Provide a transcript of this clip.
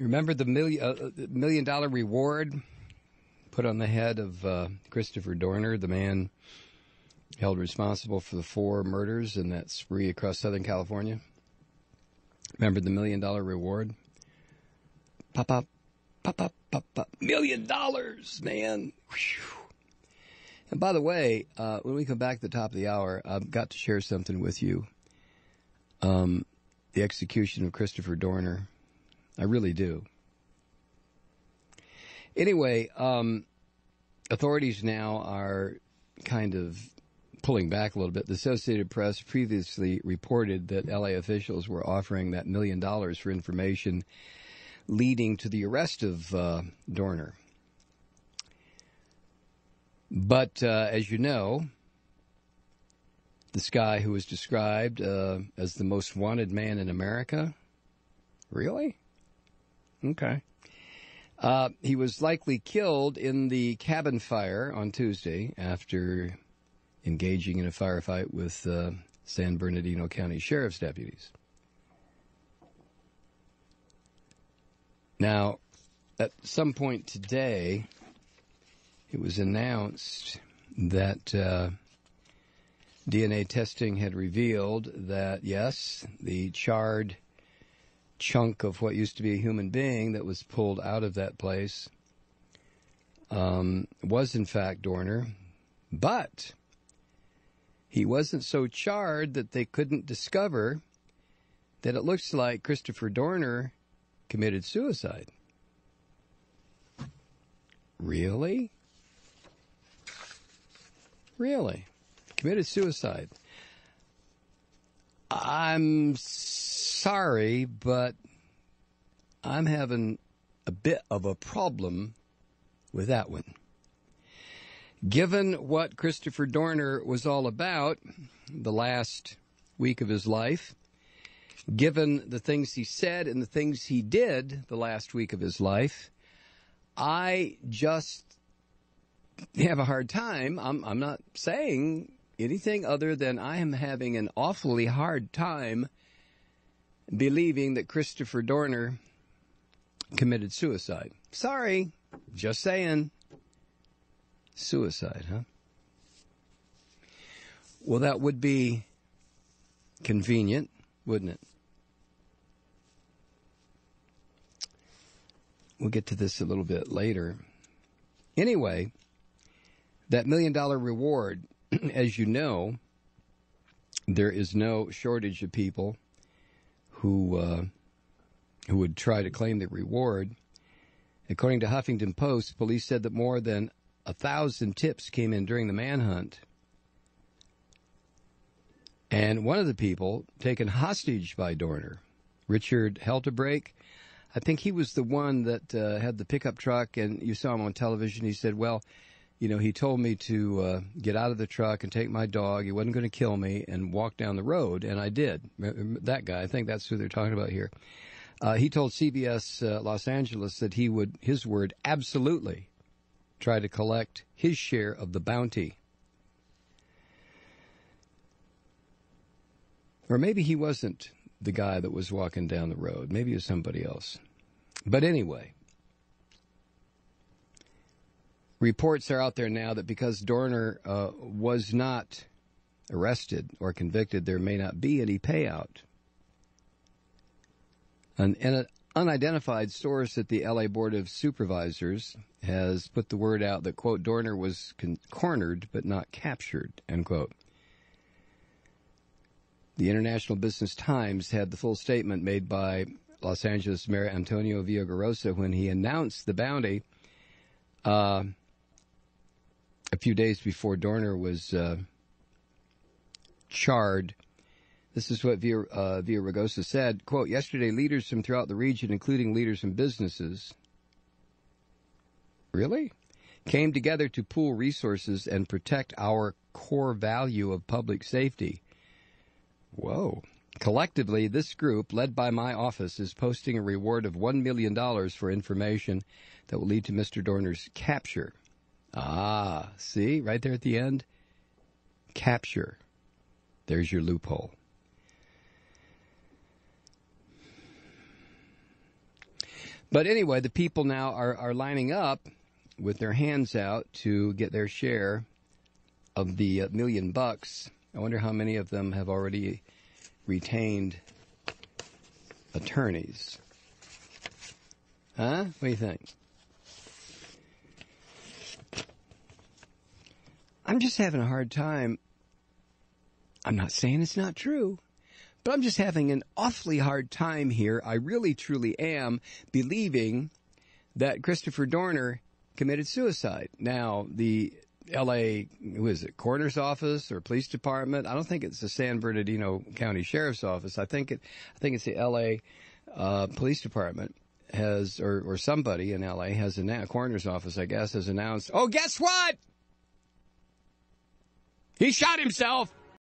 Remember the $1 million reward put on the head of Christopher Dorner, the man held responsible for the 4 murders in that spree across Southern California? Remember the $1 million reward? Pop, pop, pop, pop, pop, pop. $1 million, man. Whew. And by the way, when we come back at the top of the hour, I've got to share something with you. The execution of Christopher Dorner. I really do. Anyway, authorities now are kind of pulling back a little bit. The Associated Press previously reported that L.A. officials were offering that $1 million for information leading to the arrest of Dorner. But as you know, this guy who was described as the most wanted man in America, really? Okay. He was likely killed in the cabin fire on Tuesday after engaging in a firefight with San Bernardino County Sheriff's deputies. Now, at some point today, it was announced that DNA testing had revealed that, yes, the charred chunk of what used to be a human being that was pulled out of that place was in fact Dorner, but he wasn't so charred that they couldn't discover that it looks like Christopher Dorner committed suicide. Really? Really? Committed suicide. I'm sorry, but I'm having a bit of a problem with that one. Given what Christopher Dorner was all about the last week of his life, given the things he said and the things he did the last week of his life, I just have a hard time. I'm not saying anything other than I am having an awfully hard time believing that Christopher Dorner committed suicide. Sorry, just saying. Suicide, huh? Well, that would be convenient, wouldn't it? We'll get to this a little bit later. Anyway, that $1 million reward, as you know, there is no shortage of people who would try to claim the reward. According to Huffington Post, police said that more than 1,000 tips came in during the manhunt. And one of the people taken hostage by Dorner, Richard Heltebrake, I think he was the one that had the pickup truck, and you saw him on television. He said, well, you know, he told me to get out of the truck and take my dog. He wasn't going to kill me and walk down the road, and I did. That guy, I think that's who they're talking about here. He told CBS Los Angeles that he would, his word, absolutely try to collect his share of the bounty. Or maybe he wasn't the guy that was walking down the road. Maybe it was somebody else. But anyway, reports are out there now that because Dorner was not arrested or convicted, there may not be any payout. And an unidentified source at the L.A. Board of Supervisors has put the word out that, quote, Dorner was cornered but not captured, end quote. The International Business Times had the full statement made by Los Angeles Mayor Antonio Villaraigosa when he announced the bounty a few days before Dorner was charred. This is what Villaraigosa said, quote, yesterday leaders from throughout the region, including leaders from businesses, really, came together to pool resources and protect our core value of public safety. Whoa. Collectively, this group, led by my office, is posting a reward of $1 million for information that will lead to Mr. Dorner's capture. Ah, see, right there at the end? Capture. There's your loophole. But anyway, the people now are lining up with their hands out to get their share of the $1 million. I wonder how many of them have already retained attorneys. Huh? What do you think? I'm just having a hard time. I'm not saying it's not true, but I'm just having an awfully hard time here. I really, truly am believing that Christopher Dorner committed suicide. Now, the L.A., who is it, coroner's office or police department? I don't think it's the San Bernardino County Sheriff's Office. I think it's the L.A. Police Department has, or somebody in L.A. has announced, coroner's office, I guess, has announced, oh, guess what? He shot himself.